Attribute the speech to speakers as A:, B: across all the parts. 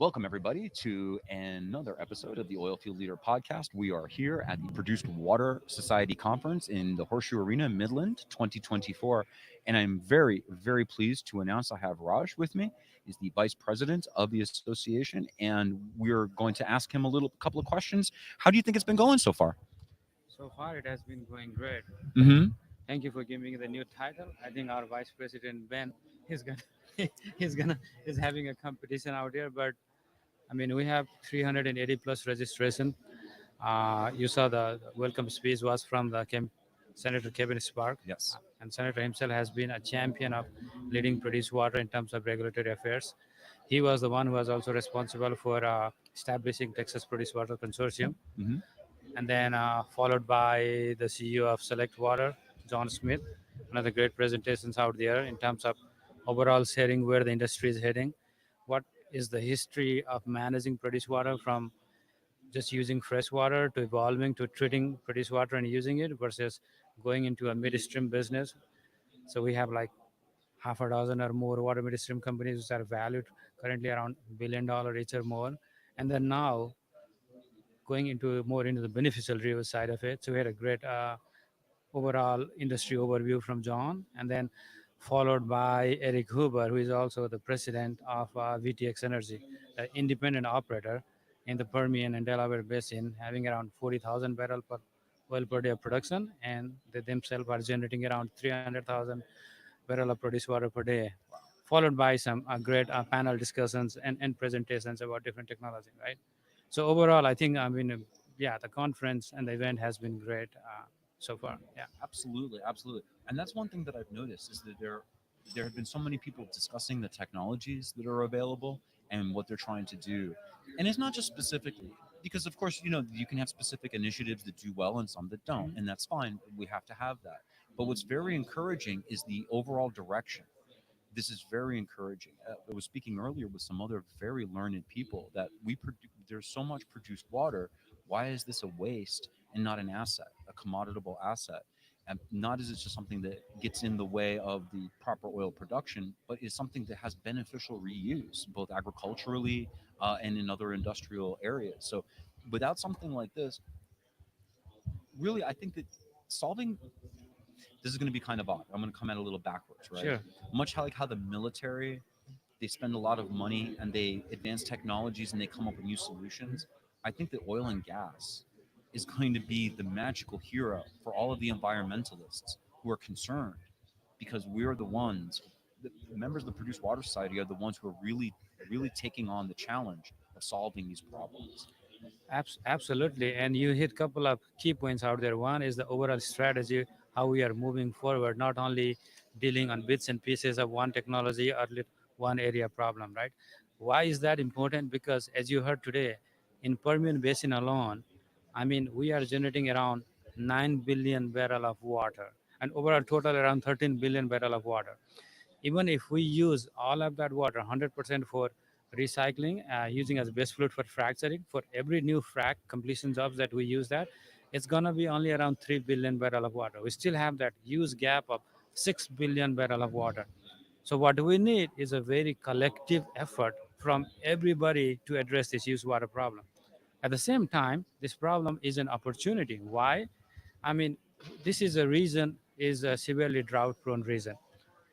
A: Welcome, everybody, to another episode of the Oilfield Leader podcast. We are here at the Produced Water Society Conference in the Horseshoe Arena, Midland, 2024. And I'm very, very pleased to announce I have Raj with me. He's the vice president of the association, and we're going to ask him a couple of questions. How do you think it's been going so far?
B: So far, it has been going great.
A: Mm-hmm.
B: Thank you for giving me the new title. I think our Vice President Ben is gonna he's gonna is having a competition out here. But I mean, we have 380 plus registration. You saw the welcome speech was from Senator Kevin Spark,
A: Yes.
B: and Senator himself has been a champion of leading produced water in terms of regulatory affairs. He was the one who was also responsible for establishing Texas Produced Water Consortium,
A: Mm-hmm.
B: and then followed by the CEO of Select Water, John Smith. One of the great presentations out there in terms of overall sharing where the industry is heading, what is the history of managing produced water from just using fresh water to evolving to treating produced water and using it versus going into a midstream business. So we have like half a dozen or more water midstream companies which are valued currently around $1 billion each or more. And then now going into more into the beneficial review side of it. So we had a great overall industry overview from John, and then followed by Eric Huber, who is also the president of VTX Energy, an independent operator in the Permian and Delaware Basin, having around 40,000 barrel per oil per day of production, and they themselves are generating around 300,000 barrel of produced water per day, followed by some great panel discussions and presentations about different technology, right? So overall, I think, yeah, the conference and the event has been great so far. Yeah.
A: Absolutely, absolutely. And that's one thing that I've noticed is that there have been so many people discussing the technologies that are available and what they're trying to do. And it's not just specifically because of course, you can have specific initiatives that do well and some that don't,
B: Mhm.
A: and that's fine. We have to have that. But what's very encouraging is the overall direction. This is very encouraging. I was speaking earlier with some other very learned people that there's so much produced water. Why is this a waste and not an asset, a commoditable asset? And not is it just something that gets in the way of the proper oil production, but is something that has beneficial reuse, both agriculturally and in other industrial areas. So without something like this, really, I think that solving this is going to be kind of odd. I'm going to come at it a little backwards, right?
B: Sure.
A: Much like how the military they spend a lot of money and they advance technologies and they come up with new solutions. I think that oil and gas is going to be the magical hero for all of the environmentalists who are concerned because we're the ones, the members of the Produced Water Society are the ones who are really, really taking on the challenge of solving these problems.
B: Absolutely. And you hit a couple of key points out there. One is the overall strategy, how we are moving forward, not only dealing on bits and pieces of one technology or one area problem, right? Why is that important? Because as you heard today, in Permian Basin alone, I mean, we are generating around 9 billion barrel of water and overall total around 13 billion barrel of water. Even if we use all of that water 100% for recycling, using as base fluid for fracturing, for every new frac completion jobs that we use that, it's going to be only around 3 billion barrel of water. We still have that huge gap of 6 billion barrel of water. So what we need is a very collective effort from everybody to address this used water problem. At the same time, this problem is an opportunity. Why? I mean, this is a region, is a severely drought prone region.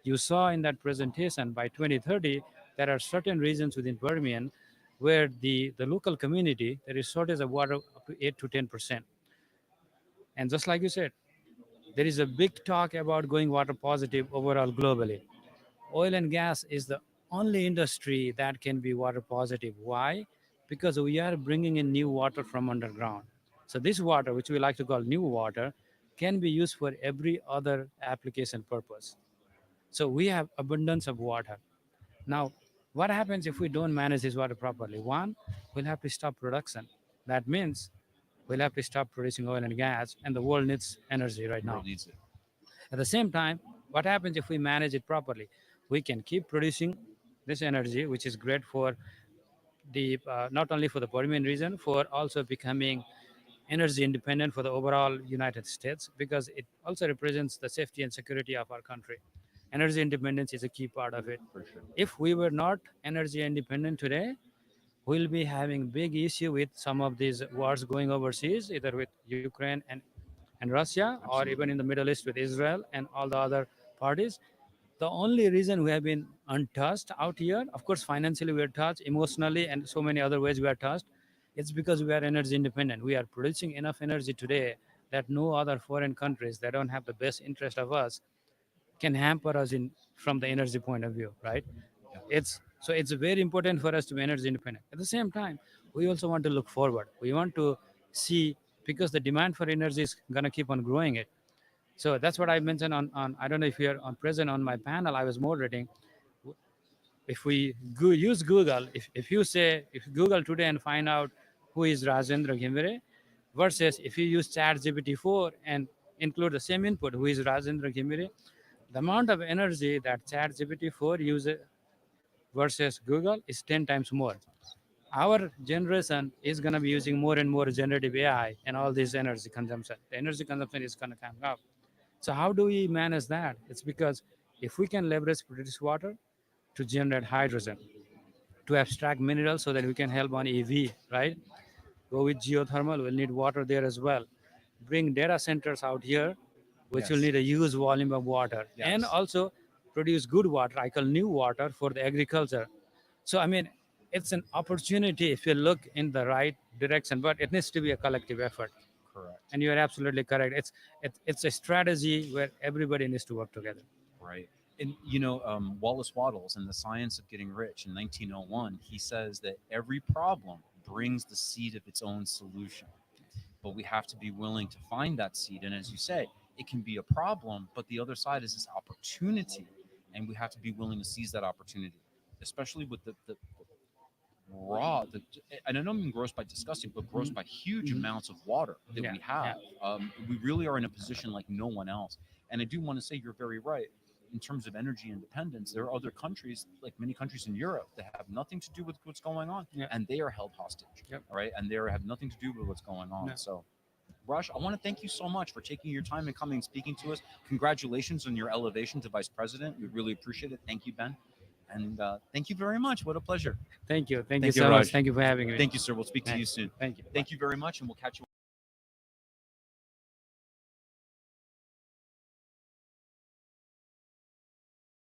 B: You saw in that presentation by 2030, there are certain regions within Permian where the local community, there is shortage of water up to 8 to 10%. And just like you said, there is a big talk about going water positive overall globally. Oil and gas is the only industry that can be water positive. Why? Because we are bringing in new water from underground. So this water, which we like to call new water, can be used for every other application purpose. So we have abundance of water. Now, what happens if we don't manage this water properly? One, we'll have to stop production. That means we'll have to stop producing oil and gas, and the world needs energy right
A: The world
B: now.
A: needs it.
B: At the same time, what happens if we manage it properly? We can keep producing this energy, which is great for the not only for the Permian region, for also becoming energy independent for the overall United States, because it also represents the safety and security of our country. Energy independence is a key part of it.
A: For sure.
B: If we were not energy independent today, we'll be having big issue with some of these wars going overseas, either with Ukraine and Russia, or even
A: Absolutely.
B: in the Middle East with Israel and all the other parties. The only reason we have been untouched out here, of course, financially we are touched, emotionally, and so many other ways we are touched. It's because we are energy independent. We are producing enough energy today that no other foreign countries that don't have the best interest of us can hamper us in from the energy point of view, right?
A: Yeah.
B: It's very important for us to be energy independent. At the same time, we also want to look forward. We want to see, because the demand for energy is gonna keep on growing it. So that's what I mentioned on I don't know if you're on present on my panel. I was moderating. If we use Google, if you say if Google today and find out who is Rajendra Ghimire, versus if you use ChatGPT 4 and include the same input, who is Rajendra Ghimire, the amount of energy that ChatGPT 4 uses versus Google is 10 times more. Our generation is going to be using more and more generative AI and all this energy consumption. The energy consumption is going to come up. So how do we manage that? It's because if we can leverage produced water to generate hydrogen, to abstract minerals so that we can help on EV, right? Go with geothermal, we'll need water there as well. Bring data centers out here, which will
A: Yes.
B: need a huge volume of water. And
A: Yes.
B: also produce good water, I call new water for the agriculture. So, I mean, it's an opportunity if you look in the right direction, but it needs to be a collective effort.
A: Correct.
B: And you are absolutely correct. It's a strategy where everybody needs to work together.
A: Right. And Wallace Wattles in The Science of Getting Rich in 1901, he says that every problem brings the seed of its own solution. But we have to be willing to find that seed. And as you say, it can be a problem, but the other side is this opportunity. And we have to be willing to seize that opportunity, especially with the raw, and I don't mean gross by disgusting, but gross by huge
B: Mhm.
A: amounts of water that
B: Yeah,
A: we have. We really are in a position like no one else. And I do want to say you're very right. In terms of energy independence, there are other countries, like many countries in Europe, that have nothing to do with what's going on,
B: yeah,
A: and they are held hostage.
B: yep.
A: All right, and they have nothing to do with what's going on.
B: Yeah.
A: So, Rush, I want to thank you so much for taking your time and coming and speaking to us. Congratulations on your elevation to vice president. We really appreciate it. Thank you, Ben. And thank you very much. What a pleasure.
B: Thank you. Thank you
A: Thank you,
B: so much.
A: Raj.
B: Thank you for having me.
A: Thank you, sir. We'll speak to you
B: Thank
A: soon.
B: thank you.
A: Thank you very much, and we'll catch you.